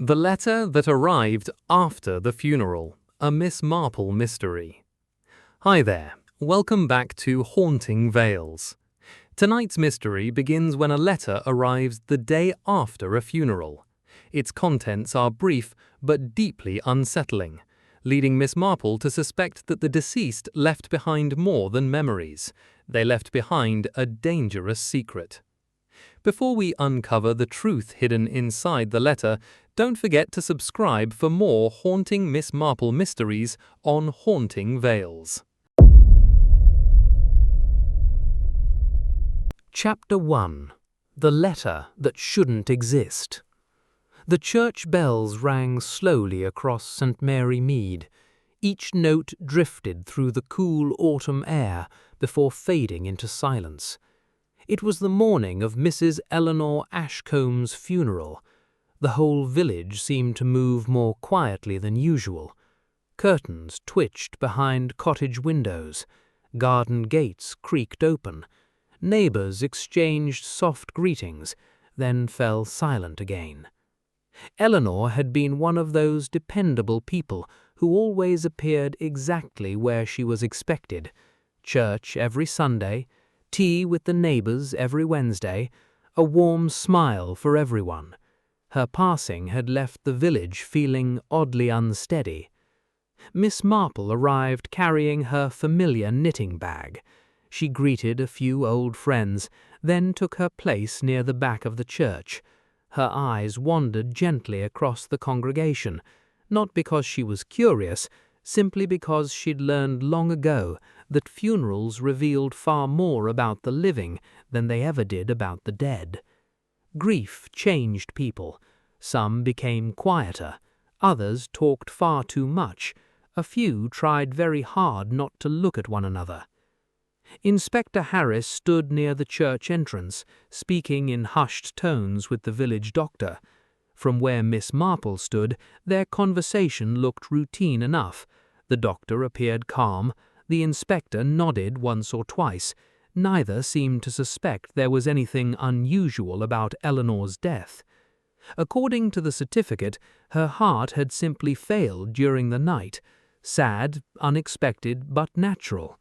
The letter that arrived after the funeral, a Miss Marple mystery. Hi there, welcome back to Haunting Vales. Tonight's mystery begins when a letter arrives the day after a funeral. Its contents are brief but deeply unsettling, leading Miss Marple to suspect that the deceased left behind more than memories. They left behind a dangerous secret. Before we uncover the truth hidden inside the letter, don't forget to subscribe for more haunting Miss Marple mysteries on Haunting Vales. Chapter 1. The Letter That Shouldn't Exist. The church bells rang slowly across St. Mary Mead. Each note drifted through the cool autumn air before fading into silence. It was the morning of Mrs. Eleanor Ashcombe's funeral. The whole village seemed to move more quietly than usual. Curtains twitched behind cottage windows. Garden gates creaked open. Neighbors exchanged soft greetings, then fell silent again. Eleanor had been one of those dependable people who always appeared exactly where she was expected. Church every Sunday, tea with the neighbors every Wednesday, a warm smile for everyone. Her passing had left the village feeling oddly unsteady. Miss Marple arrived carrying her familiar knitting bag. She greeted a few old friends, then took her place near the back of the church. Her eyes wandered gently across the congregation, not because she was curious, simply because she'd learned long ago that funerals revealed far more about the living than they ever did about the dead. Grief changed people. Some became quieter, others talked far too much, a few tried very hard not to look at one another. Inspector Harris stood near the church entrance, speaking in hushed tones with the village doctor. From where Miss Marple stood, their conversation looked routine enough. The doctor appeared calm. The inspector nodded once or twice. Neither seemed to suspect there was anything unusual about Eleanor's death. According to the certificate, her heart had simply failed during the night. Sad, unexpected, but natural.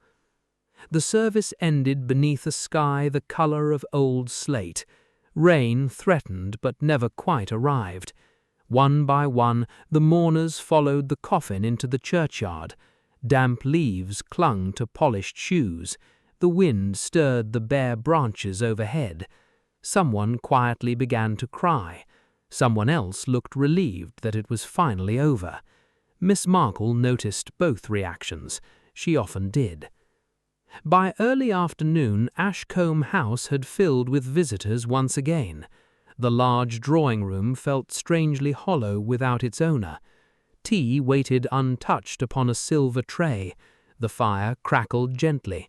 The service ended beneath a sky the color of old slate. Rain threatened but never quite arrived. One by one, the mourners followed the coffin into the churchyard. Damp leaves clung to polished shoes. The wind stirred the bare branches overhead. Someone quietly began to cry. Someone else looked relieved that it was finally over. Miss Marple noticed both reactions. She often did. By early afternoon, Ashcombe House had filled with visitors once again. The large drawing room felt strangely hollow without its owner. Tea waited untouched upon a silver tray. The fire crackled gently.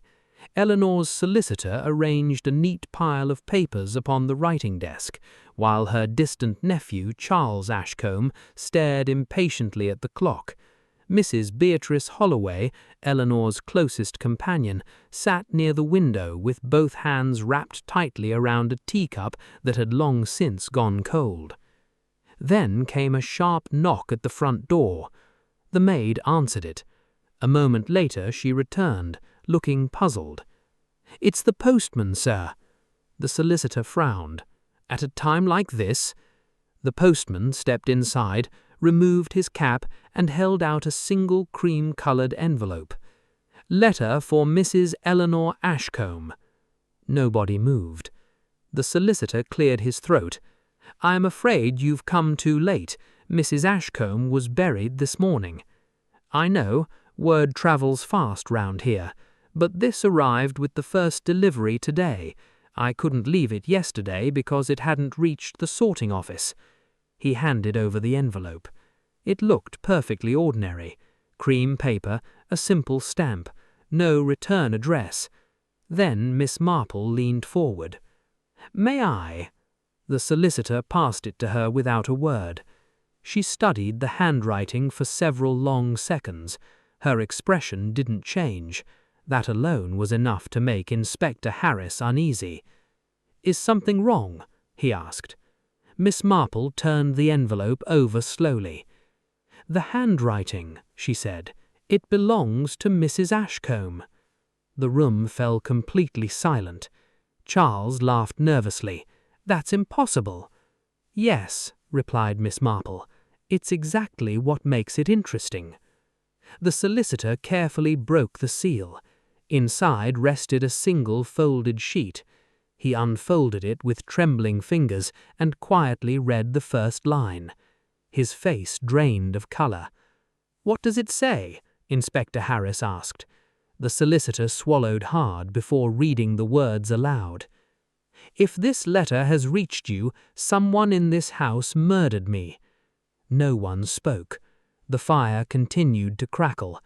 Eleanor's solicitor arranged a neat pile of papers upon the writing desk, while her distant nephew, Charles Ashcombe, stared impatiently at the clock. Mrs. Beatrice Holloway, Eleanor's closest companion, sat near the window with both hands wrapped tightly around a teacup that had long since gone cold. Then came a sharp knock at the front door. The maid answered it. A moment later she returned, looking puzzled. "It's the postman, sir." The solicitor frowned. "At a time like this?" The postman stepped inside, removed his cap, and held out a single cream-colored envelope. "Letter for Mrs. Eleanor Ashcombe." Nobody moved. The solicitor cleared his throat. "I am afraid you've come too late. Mrs. Ashcombe was buried this morning." "I know, word travels fast round here, but this arrived with the first delivery today. I couldn't leave it yesterday because it hadn't reached the sorting office." He handed over the envelope. It looked perfectly ordinary. Cream paper, a simple stamp, no return address. Then Miss Marple leaned forward. "May I?" The solicitor passed it to her without a word. She studied the handwriting for several long seconds. Her expression didn't change. That alone was enough to make Inspector Harris uneasy. "Is something wrong?" he asked. Miss Marple turned the envelope over slowly. "The handwriting," she said. "It belongs to Mrs. Ashcombe." The room fell completely silent. Charles laughed nervously. "That's impossible." "Yes," replied Miss Marple. "It's exactly what makes it interesting." The solicitor carefully broke the seal. Inside rested a single folded sheet. He unfolded it with trembling fingers and quietly read the first line. His face drained of color. "What does it say?" Inspector Harris asked. The solicitor swallowed hard before reading the words aloud. "If this letter has reached you, someone in this house murdered me." No one spoke. The fire continued to crackle.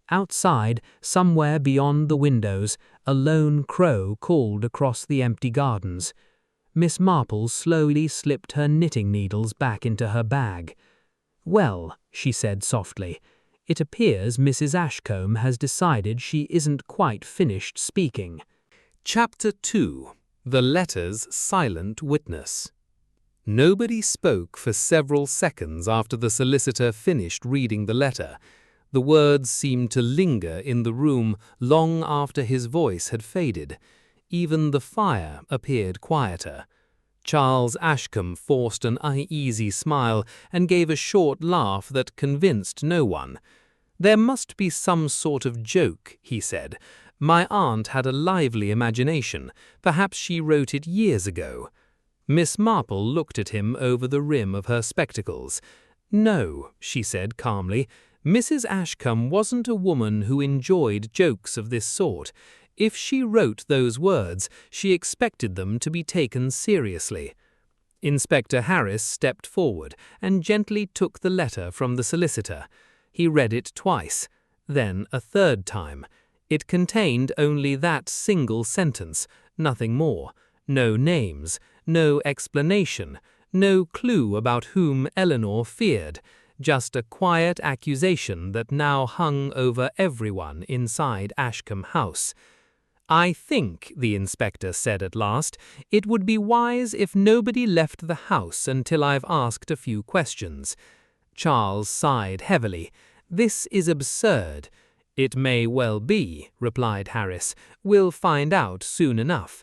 Outside, somewhere beyond the windows, a lone crow called across the empty gardens. Miss Marple slowly slipped her knitting needles back into her bag. "Well," she said softly, "it appears Mrs. Ashcombe has decided she isn't quite finished speaking." Chapter 2. The Letter's Silent Witness. Nobody spoke for several seconds after the solicitor finished reading the letter. The words seemed to linger in the room long after his voice had faded. Even the fire appeared quieter. Charles Ashcombe forced an uneasy smile and gave a short laugh that convinced no one. "There must be some sort of joke," he said. "My aunt had a lively imagination. Perhaps she wrote it years ago." Miss Marple looked at him over the rim of her spectacles. "No," she said calmly. "Mrs. Ashcombe wasn't a woman who enjoyed jokes of this sort. If she wrote those words, she expected them to be taken seriously." Inspector Harris stepped forward and gently took the letter from the solicitor. He read it twice, then a third time. It contained only that single sentence, nothing more. No names, no explanation, no clue about whom Eleanor feared. Just a quiet accusation that now hung over everyone inside Ashcombe House. "I think," the inspector said at last, "it would be wise if nobody left the house until I've asked a few questions." Charles sighed heavily. "This is absurd." "It may well be," replied Harris. "We'll find out soon enough."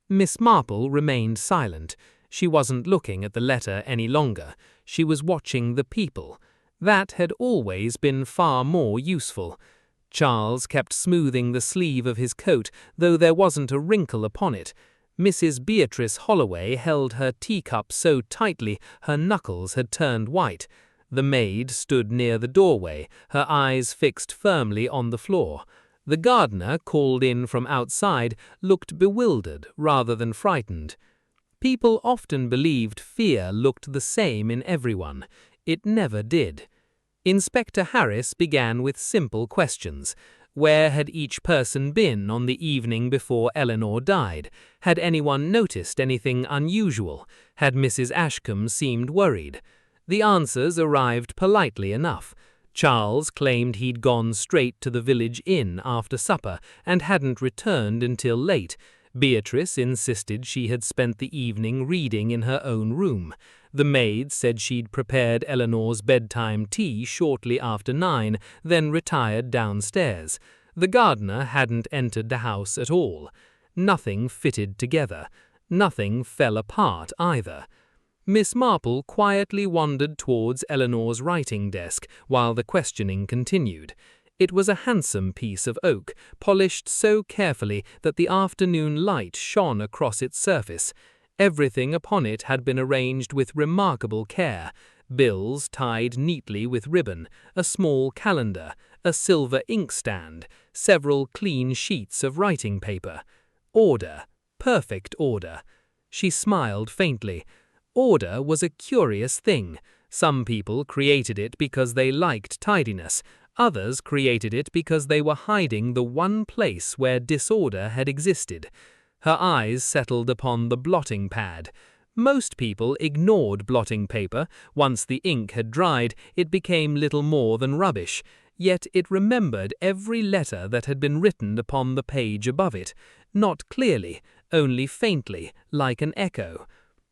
Miss Marple remained silent. She wasn't looking at the letter any longer. She was watching the people. That had always been far more useful. Charles kept smoothing the sleeve of his coat, though there wasn't a wrinkle upon it. Mrs. Beatrice Holloway held her teacup so tightly her knuckles had turned white. The maid stood near the doorway, her eyes fixed firmly on the floor. The gardener, called in from outside, looked bewildered rather than frightened. People often believed fear looked the same in everyone. It never did. Inspector Harris began with simple questions. Where had each person been on the evening before Eleanor died? Had anyone noticed anything unusual? Had Mrs. Ashcombe seemed worried? The answers arrived politely enough. Charles claimed he'd gone straight to the village inn after supper and hadn't returned until late. Beatrice insisted she had spent the evening reading in her own room. The maid said she'd prepared Eleanor's bedtime tea shortly after 9, then retired downstairs. The gardener hadn't entered the house at all. Nothing fitted together. Nothing fell apart either. Miss Marple quietly wandered towards Eleanor's writing desk while the questioning continued. It was a handsome piece of oak, polished so carefully that the afternoon light shone across its surface. Everything upon it had been arranged with remarkable care. Bills tied neatly with ribbon, a small calendar, a silver inkstand, several clean sheets of writing paper. Order, perfect order. She smiled faintly. Order was a curious thing. Some people created it because they liked tidiness. Others created it because they were hiding the one place where disorder had existed. Her eyes settled upon the blotting pad. Most people ignored blotting paper. Once the ink had dried, it became little more than rubbish. Yet it remembered every letter that had been written upon the page above it. Not clearly, only faintly, like an echo.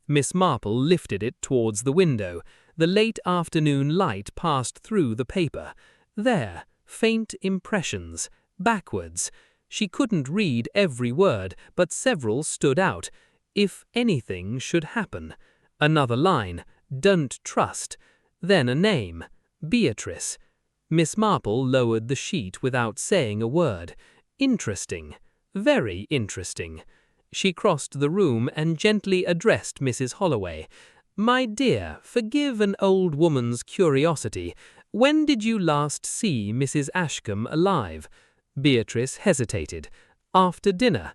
Miss Marple lifted it towards the window. The late afternoon light passed through the paper. There, faint impressions, backwards. She couldn't read every word, but several stood out. If anything should happen. Another line, don't trust. Then a name, Beatrice. Miss Marple lowered the sheet without saying a word. Interesting. Very interesting. She crossed the room and gently addressed Mrs. Holloway. My dear, forgive an old woman's curiosity. When did you last see Mrs. Ashcombe alive? Beatrice hesitated. After dinner.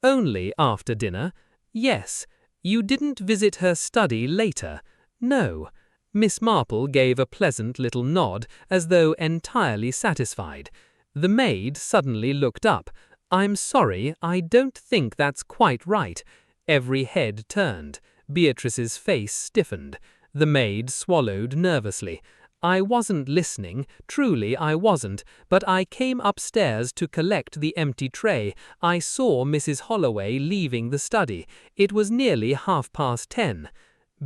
Only after dinner? Yes. You didn't visit her study later? No. Miss Marple gave a pleasant little nod, as though entirely satisfied. The maid suddenly looked up. I'm sorry, I don't think that's quite right. Every head turned. Beatrice's face stiffened. The maid swallowed nervously. I wasn't listening, truly I wasn't, but I came upstairs to collect the empty tray. I saw Mrs. Holloway leaving the study. It was nearly 10:30.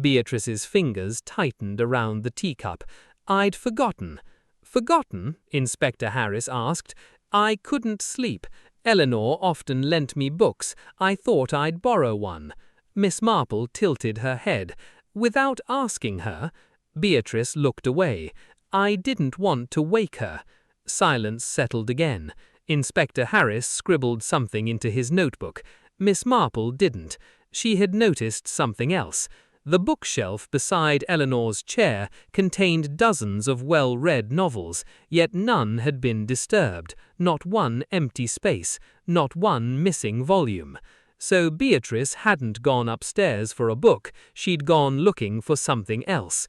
Beatrice's fingers tightened around the teacup. I'd forgotten. Forgotten? Inspector Harris asked. I couldn't sleep. Eleanor often lent me books. I thought I'd borrow one. Miss Marple tilted her head. Without asking her? Beatrice looked away. I didn't want to wake her. Silence settled again. Inspector Harris scribbled something into his notebook. Miss Marple didn't. She had noticed something else. The bookshelf beside Eleanor's chair contained dozens of well-read novels, yet none had been disturbed, not one empty space, not one missing volume. So Beatrice hadn't gone upstairs for a book, she'd gone looking for something else.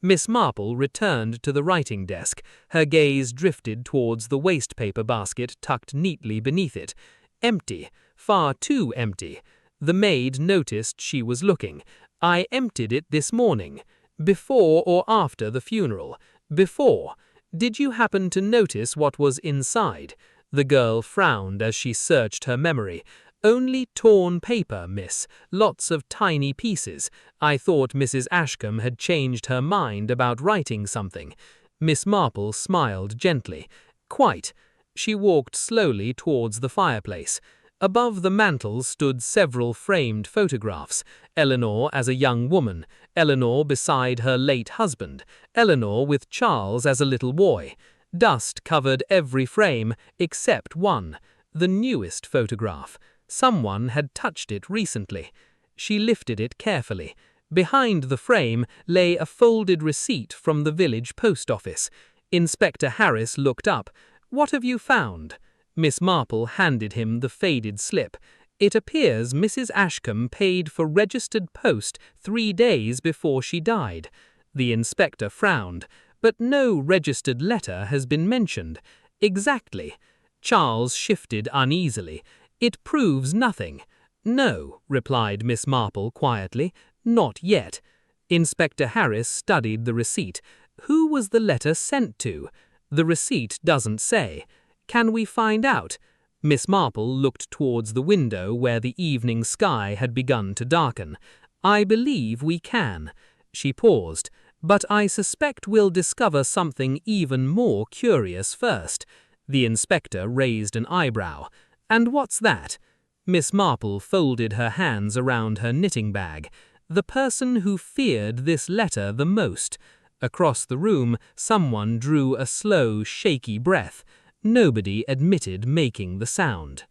Miss Marple returned to the writing desk. Her gaze drifted towards the waste-paper basket tucked neatly beneath it. Empty, far too empty. The maid noticed she was looking. I emptied it this morning. Before or after the funeral? Before. Did you happen to notice what was inside? The girl frowned as she searched her memory. Only torn paper, miss. Lots of tiny pieces. I thought Mrs. Ashcombe had changed her mind about writing something. Miss Marple smiled gently. Quite. She walked slowly towards the fireplace. Above the mantel stood several framed photographs. Eleanor as a young woman, Eleanor beside her late husband, Eleanor with Charles as a little boy. Dust covered every frame except one, the newest photograph. Someone had touched it recently. She lifted it carefully. Behind the frame lay a folded receipt from the village post office. Inspector Harris looked up. What have you found? Miss Marple handed him the faded slip. It appears Mrs. Ashcombe paid for registered post 3 days before she died. The inspector frowned. But no registered letter has been mentioned. Exactly. Charles shifted uneasily. It proves nothing. No, replied Miss Marple quietly. Not yet. Inspector Harris studied the receipt. Who was the letter sent to? The receipt doesn't say. Can we find out? Miss Marple looked towards the window where the evening sky had begun to darken. I believe we can. She paused. But I suspect we'll discover something even more curious first. The inspector raised an eyebrow. And what's that? Miss Marple folded her hands around her knitting bag. The person who feared this letter the most. Across the room, someone drew a slow, shaky breath. Nobody admitted making the sound.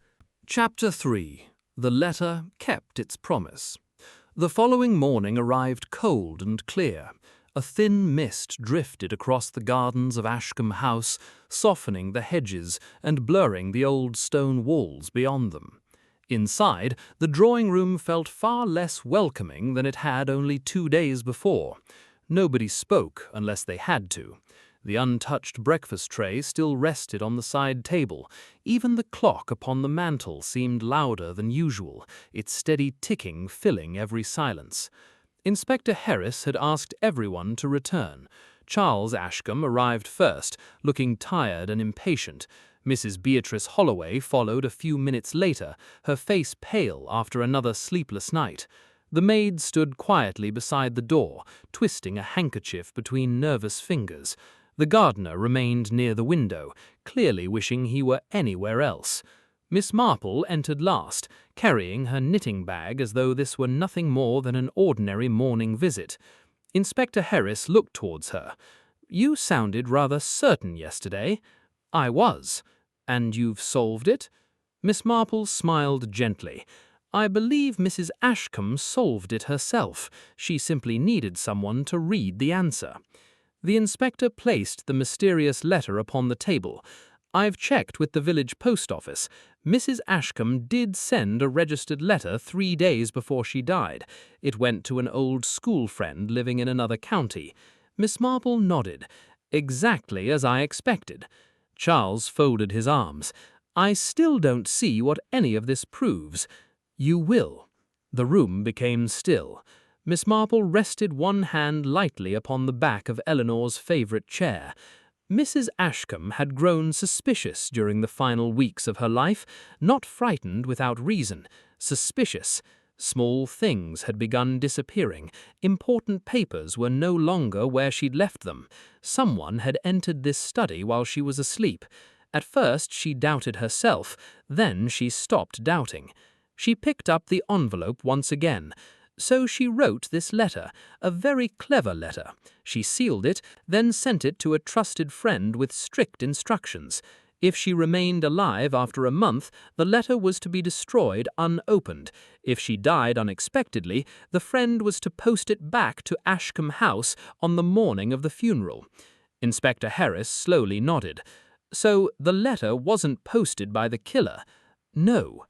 Chapter 3. The letter kept its promise. The following morning arrived cold and clear. A thin mist drifted across the gardens of Ashcombe House, softening the hedges and blurring the old stone walls beyond them. Inside, the drawing-room felt far less welcoming than it had only 2 days before. Nobody spoke unless they had to. The untouched breakfast tray still rested on the side table. Even the clock upon the mantel seemed louder than usual, its steady ticking filling every silence. Inspector Harris had asked everyone to return. Charles Ashcombe arrived first, looking tired and impatient. Mrs. Beatrice Holloway followed a few minutes later, her face pale after another sleepless night. The maid stood quietly beside the door, twisting a handkerchief between nervous fingers. The gardener remained near the window, clearly wishing he were anywhere else. Miss Marple entered last, carrying her knitting bag as though this were nothing more than an ordinary morning visit. Inspector Harris looked towards her. "You sounded rather certain yesterday." "I was." "And you've solved it?" Miss Marple smiled gently. "I believe Mrs. Ashcombe solved it herself. She simply needed someone to read the answer." The inspector placed the mysterious letter upon the table. "I've checked with the village post office. Mrs. Ashcombe did send a registered letter 3 days before she died. It went to an old school friend living in another county." Miss Marple nodded. "Exactly as I expected." Charles folded his arms. "I still don't see what any of this proves." "You will." The room became still. Miss Marple rested one hand lightly upon the back of Eleanor's favorite chair. Mrs. Ashcombe had grown suspicious during the final weeks of her life, not frightened without reason, suspicious. Small things had begun disappearing. Important papers were no longer where she'd left them. Someone had entered this study while she was asleep. At first she doubted herself, then she stopped doubting. She picked up the envelope once again. So she wrote this letter, a very clever letter. She sealed it, then sent it to a trusted friend with strict instructions. If she remained alive after a month, the letter was to be destroyed unopened. If she died unexpectedly, the friend was to post it back to Ashcombe House on the morning of the funeral. Inspector Harris slowly nodded. "So the letter wasn't posted by the killer?" "No.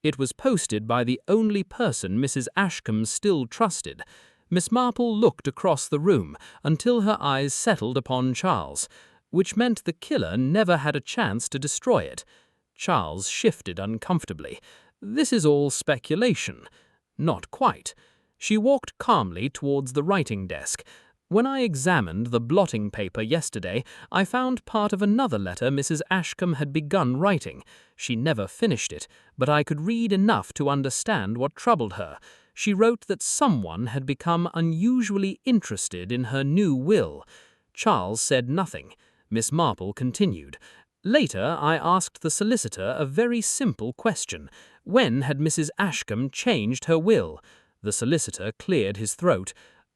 It was posted by the only person Mrs. Ashcombe still trusted." Miss Marple looked across the room until her eyes settled upon Charles, which meant the killer never had a chance to destroy it. Charles shifted uncomfortably. "This is all speculation." "Not quite." She walked calmly towards the writing desk. "When I examined the blotting paper yesterday, I found part of another letter Mrs. Ashcombe had begun writing. She never finished it, but I could read enough to understand what troubled her. She wrote that someone had become unusually interested in her new will." Charles said nothing. Miss Marple continued. "Later, I asked the solicitor a very simple question. When had Mrs. Ashcombe changed her will?" The solicitor cleared his throat.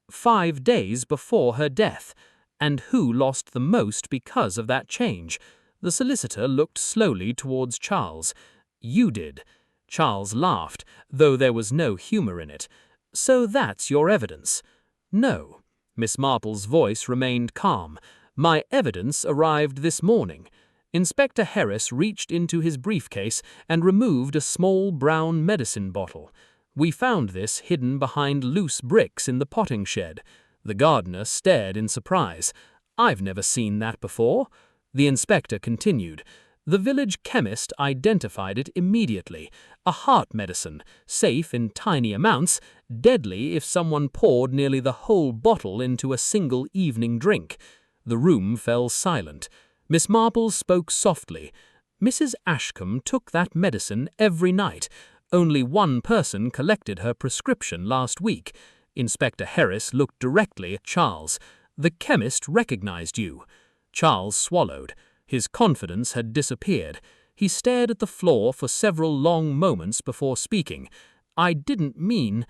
"5 days before her death." "And who lost the most because of that change?" The solicitor looked slowly towards Charles. "You did." Charles laughed, though there was no humor in it. "So that's your evidence?" "No." Miss Marple's voice remained calm. "My evidence arrived this morning." Inspector Harris reached into his briefcase and removed a small brown medicine bottle. "We found this hidden behind loose bricks in the potting shed." The gardener stared in surprise. "I've never seen that before." The inspector continued. "The village chemist identified it immediately. A heart medicine, safe in tiny amounts, deadly if someone poured nearly the whole bottle into a single evening drink." The room fell silent. Miss Marple spoke softly. "Mrs. Ashcombe took that medicine every night. Only one person collected her prescription last week." Inspector Harris looked directly at Charles. "The chemist recognized you." Charles swallowed. His confidence had disappeared. He stared at the floor for several long moments before speaking. "I didn't mean—"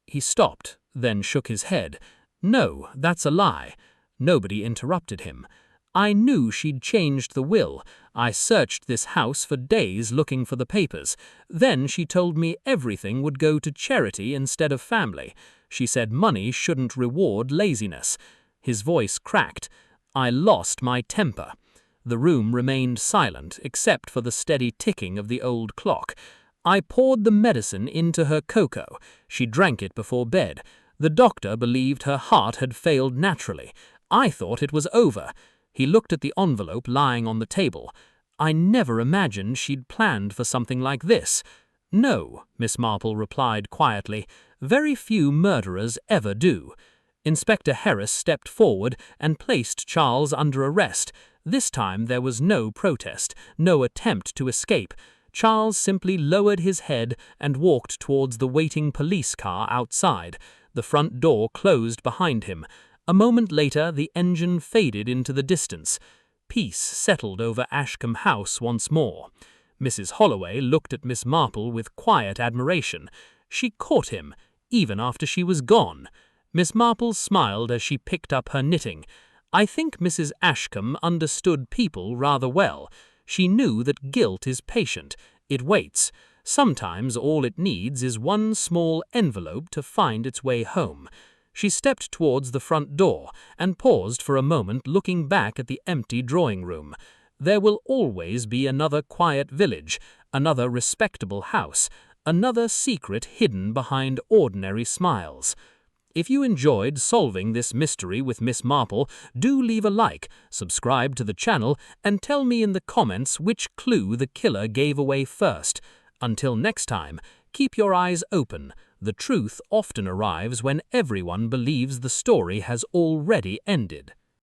He stopped, then shook his head. "No, that's a lie." Nobody interrupted him. "I knew she'd changed the will. I searched this house for days looking for the papers. Then she told me everything would go to charity instead of family. She said money shouldn't reward laziness." His voice cracked. "I lost my temper." The room remained silent except for the steady ticking of the old clock. "I poured the medicine into her cocoa. She drank it before bed. The doctor believed her heart had failed naturally. I thought it was over." He looked at the envelope lying on the table. "I never imagined she'd planned for something like this." "No," Miss Marple replied quietly. "Very few murderers ever do." Inspector Harris stepped forward and placed Charles under arrest. This time there was no protest, no attempt to escape. Charles simply lowered his head and walked towards the waiting police car outside. The front door closed behind him. A moment later, the engine faded into the distance. Peace settled over Ashcombe House once more. Mrs. Holloway looked at Miss Marple with quiet admiration. She caught him, even after she was gone. Miss Marple smiled as she picked up her knitting. I think Mrs. Ashcombe understood people rather well. She knew that guilt is patient. It waits. Sometimes all it needs is one small envelope to find its way home. She stepped towards the front door and paused for a moment, looking back at the empty drawing room. There will always be another quiet village, another respectable house, another secret hidden behind ordinary smiles. If you enjoyed solving this mystery with Miss Marple, do leave a like, subscribe to the channel, and tell me in the comments which clue the killer gave away first. Until next time, keep your eyes open. The truth often arrives when everyone believes the story has already ended.